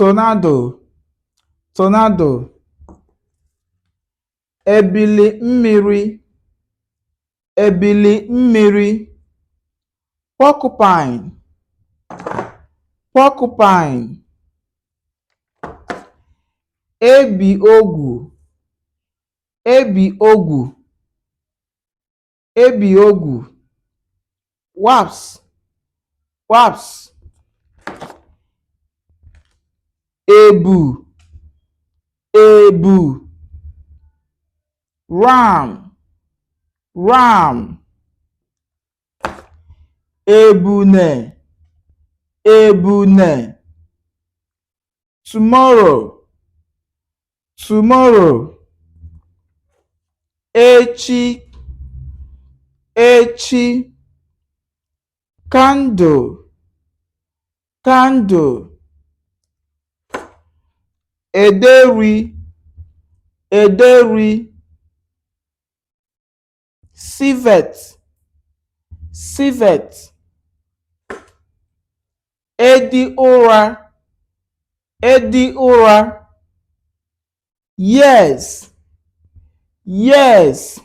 tornado, tornado. Ebili mmiri, ebili mmiri. Porcupine, porcupine. Ebi ogwu, ebi ogwu, ebi ogwu. Wasp, wasp. Ebu, ebu. Ram, ram. Ebune, ebune. Tomorrow, tomorrow. Echi, echi. Candle, candle. Ederi, ederi. Civet, civet. Edi ụra, edi ụra. Yes, yes.